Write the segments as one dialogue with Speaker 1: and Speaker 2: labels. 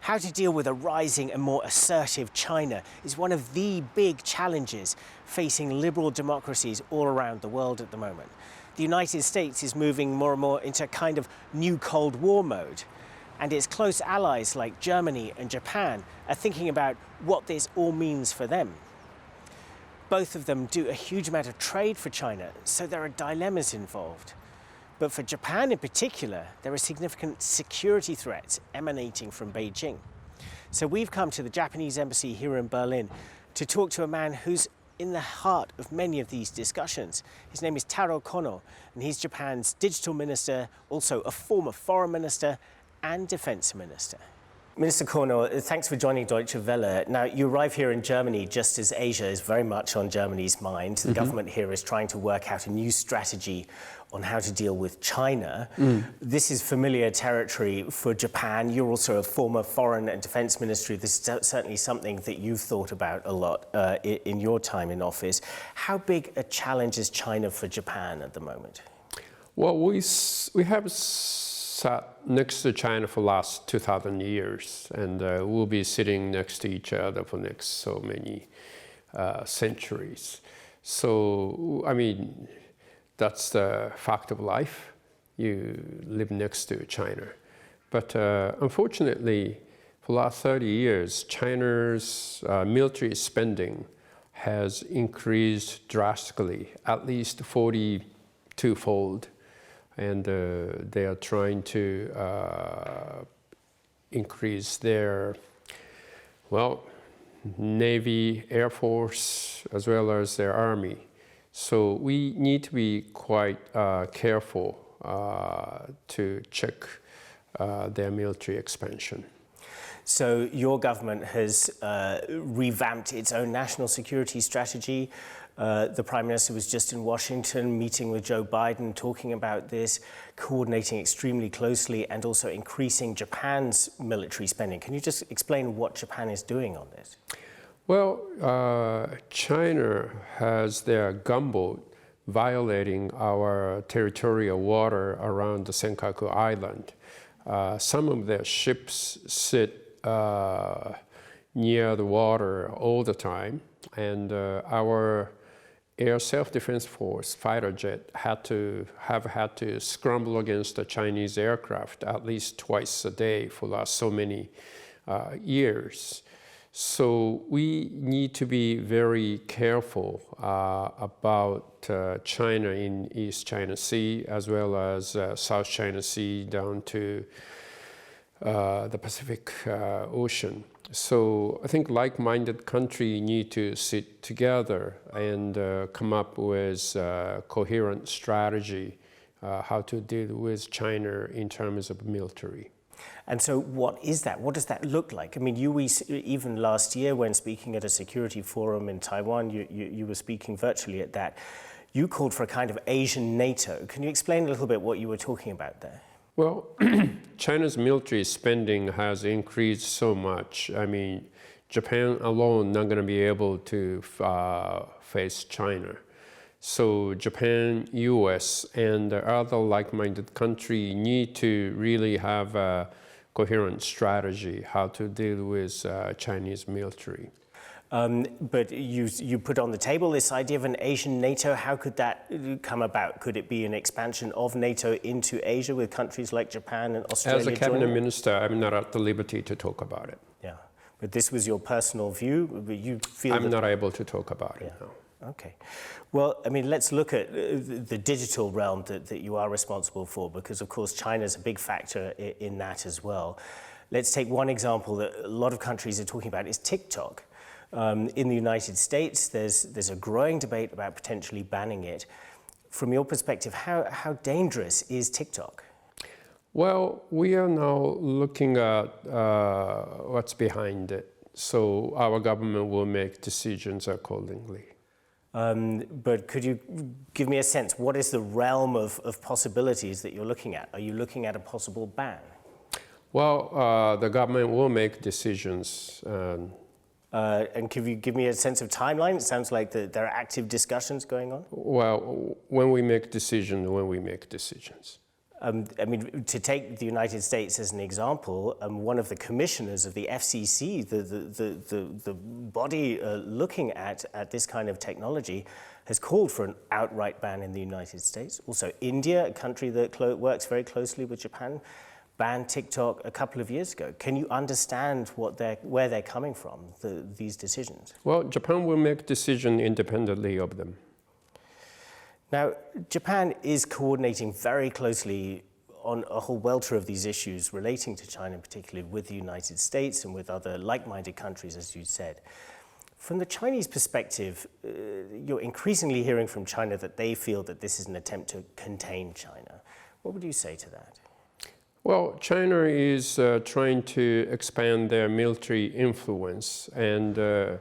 Speaker 1: How to deal with a rising and more assertive China is one of the big challenges facing liberal democracies all around the world at the moment. The United States is moving more and more into a kind of new Cold War mode, and its close allies like Germany and Japan are thinking about what this all means for them. Both of them do a huge amount of trade for China, so there are dilemmas involved. But for Japan in particular, there are significant security threats emanating from Beijing. So we've come to the Japanese embassy here in Berlin to talk to a man who's in the heart of many of these discussions. His name is Taro Kono, and he's Japan's digital minister, also a former foreign minister and defense minister. Minister Kono, thanks for joining Deutsche Welle. Now, you arrive here in Germany just as Asia is very much on Germany's mind. The government here is trying to work out a new strategy on how to deal with China. This is familiar territory for Japan. You're also a former foreign and defense minister. This is certainly something that you've thought about a lot in your time in office. How big a challenge is China for Japan at the moment?
Speaker 2: Well, we have sat next to China for the last 2,000 years, and we'll be sitting next to each other for next so many centuries. So, I mean, that's the fact of life. You live next to China. But unfortunately, for the last 30 years, China's military spending has increased drastically, at least 42-fold. And they are trying to increase their, well, Navy, Air Force, as well as their Army. So we need to be quite careful to check their military expansion.
Speaker 1: So your government has revamped its own national security strategy. The Prime Minister was just in Washington meeting with Joe Biden, talking about this, coordinating extremely closely and also increasing Japan's military spending. Can you just explain what Japan is doing on this?
Speaker 2: Well, China has their gunboat violating our territorial water around the Senkaku Island. Some of their ships sit near the water all the time, and our Air Self-Defense Force fighter jet had to scramble against the Chinese aircraft at least twice a day for the last so many years. So we need to be very careful about China in East China Sea, as well as South China Sea down to the Pacific Ocean. So I think like-minded countries need to sit together and come up with a coherent strategy how to deal with China in terms of military.
Speaker 1: And so what is that? What does that look like? I mean, even last year when speaking at a security forum in Taiwan, you were speaking virtually at that. You called for a kind of Asian NATO. Can you explain a little bit what you were talking about there?
Speaker 2: Well, China's military spending has increased so much. I mean, Japan alone not going to be able to face China. So Japan, US, and other like-minded countries need to really have a coherent strategy how to deal with Chinese military.
Speaker 1: But you put on the table this idea of an Asian NATO. How could that come about? Could it be an expansion of NATO into Asia with countries like Japan and Australia?
Speaker 2: As a cabinet minister, I'm not at the liberty to talk about it.
Speaker 1: Yeah, but this was your personal view. You feel
Speaker 2: I'm not able to talk about it. No.
Speaker 1: Okay. Well, I mean, let's look at the digital realm that you are responsible for, because of course China's a big factor in that as well. Let's take one example that a lot of countries are talking about is TikTok. In the United States, there's a growing debate about potentially banning it. From your perspective, how dangerous is TikTok?
Speaker 2: Well, we are now looking at what's behind it. So our government will make decisions accordingly.
Speaker 1: But could you give me a sense, what is the realm of possibilities that you're looking at? Are you looking at a possible ban?
Speaker 2: Well, the government will make decisions.
Speaker 1: And can you give me a sense of timeline? It sounds like there are active discussions going on.
Speaker 2: Well, when we make decisions.
Speaker 1: I mean, to take the United States as an example, one of the commissioners of the FCC, the body looking at this kind of technology, has called for an outright ban in the United States. Also, India, a country that works very closely with Japan, banned TikTok a couple of years ago. Can you understand where they're coming from, these decisions?
Speaker 2: Well, Japan will make decisions independently of them.
Speaker 1: Now, Japan is coordinating very closely on a whole welter of these issues relating to China, particularly with the United States and with other like-minded countries, as you said. From the Chinese perspective, you're increasingly hearing from China that they feel that this is an attempt to contain China. What would you say to that?
Speaker 2: Well, China is trying to expand their military influence, and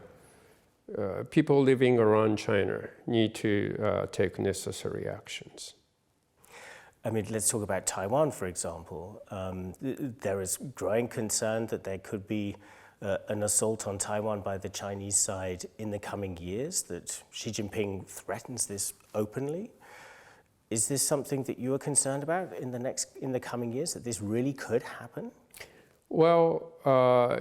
Speaker 2: people living around China need to take necessary actions.
Speaker 1: I mean, let's talk about Taiwan, for example. There is growing concern that there could be an assault on Taiwan by the Chinese side in the coming years, that Xi Jinping threatens this openly. Is this something that you are concerned about in the coming years, that this really could happen?
Speaker 2: Well,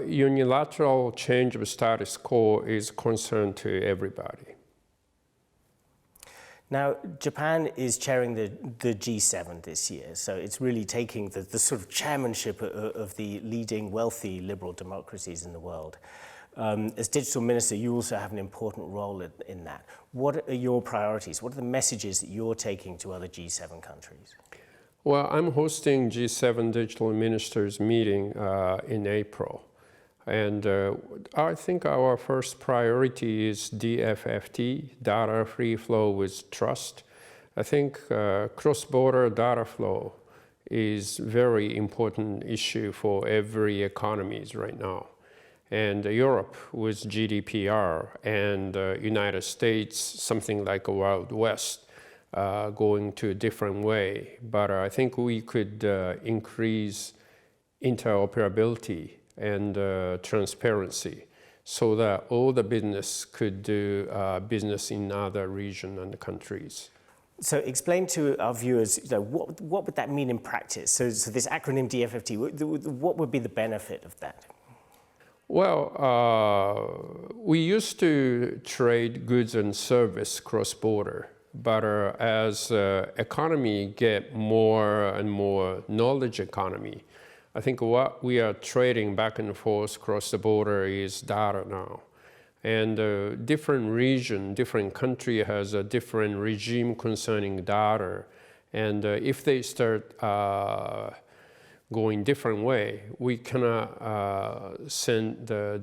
Speaker 2: unilateral change of status quo is concern to everybody.
Speaker 1: Now, Japan is chairing the G7 this year, so it's really taking the sort of chairmanship of the leading wealthy liberal democracies in the world. As digital minister, you also have an important role in that. What are your priorities? What are the messages that you're taking to other G7 countries?
Speaker 2: Well, I'm hosting G7 digital ministers meeting in April. And I think our first priority is DFFT, data free flow with trust. I think cross-border data flow is very important issue for every economies right now. And Europe with GDPR, and United States, something like a Wild West, going to a different way. But I think we could increase interoperability and transparency so that all the business could do business in other regions and countries.
Speaker 1: So explain to our viewers, what would that mean in practice? So this acronym DFFT, what would be the benefit of that?
Speaker 2: Well, we used to trade goods and service cross-border, but as economy get more and more knowledge economy, I think what we are trading back and forth across the border is data now. And different region, different country has a different regime concerning data. And if they start going different way, we cannot send the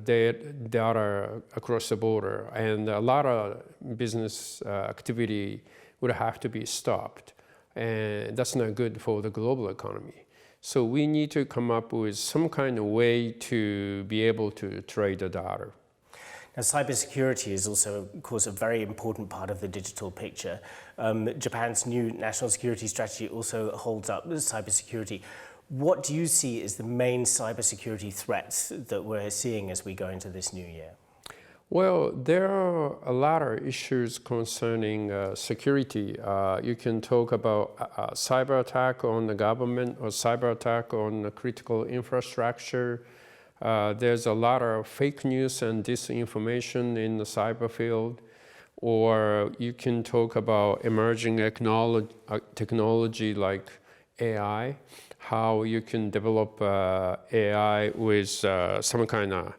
Speaker 2: data across the border. And a lot of business activity would have to be stopped. And that's not good for the global economy. So we need to come up with some kind of way to be able to trade the data.
Speaker 1: Now, cybersecurity is also, of course, a very important part of the digital picture. Japan's new national security strategy also holds up cybersecurity. What do you see as the main cybersecurity threats that we're seeing as we go into this new year?
Speaker 2: Well, there are a lot of issues concerning security. You can talk about cyber attack on the government or cyber attack on the critical infrastructure. There's a lot of fake news and disinformation in the cyber field. Or you can talk about emerging technology like AI, how you can develop AI with some kind of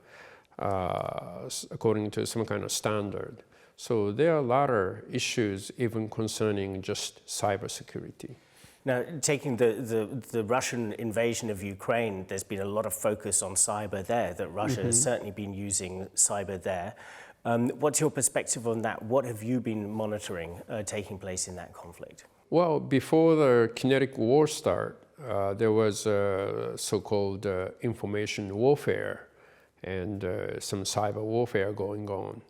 Speaker 2: according to some kind of standard. So there are a lot of issues even concerning just cybersecurity.
Speaker 1: Now, taking the Russian invasion of Ukraine, there's been a lot of focus on cyber there, that Russia has certainly been using cyber there. What's your perspective on that? What have you been monitoring taking place in that conflict?
Speaker 2: Well, before the kinetic war start, there was so-called information warfare and some cyber warfare going on.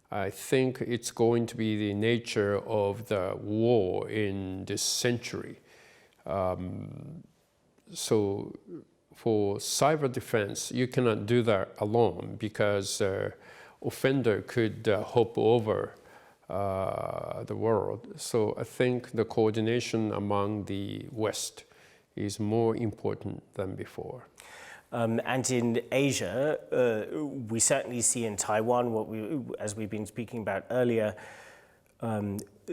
Speaker 2: I think it's going to be the nature of the war in this century. So for cyber defense, you cannot do that alone because offender could hop over the world. So I think the coordination among the West is more important than before.
Speaker 1: And in Asia, we certainly see in Taiwan, as we've been speaking about earlier,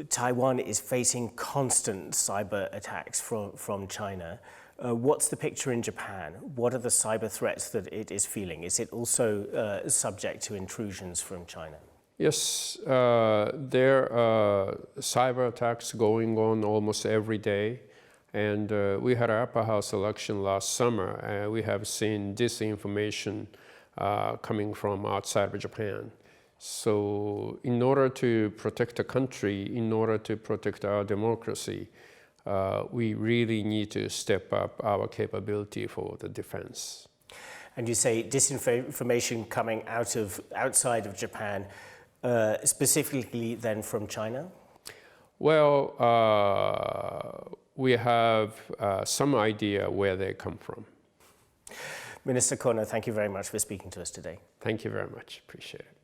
Speaker 1: Taiwan is facing constant cyber attacks from China. What's the picture in Japan? What are the cyber threats that it is feeling? Is it also subject to intrusions from China?
Speaker 2: Yes, there are cyber attacks going on almost every day. And we had our upper house election last summer, and we have seen disinformation coming from outside of Japan. So in order to protect the country, in order to protect our democracy, we really need to step up our capability for the defense.
Speaker 1: And you say disinformation coming outside of Japan, specifically then from China?
Speaker 2: Well, we have some idea where they come from.
Speaker 1: Minister Kono, thank you very much for speaking to us today.
Speaker 2: Thank you very much. Appreciate it.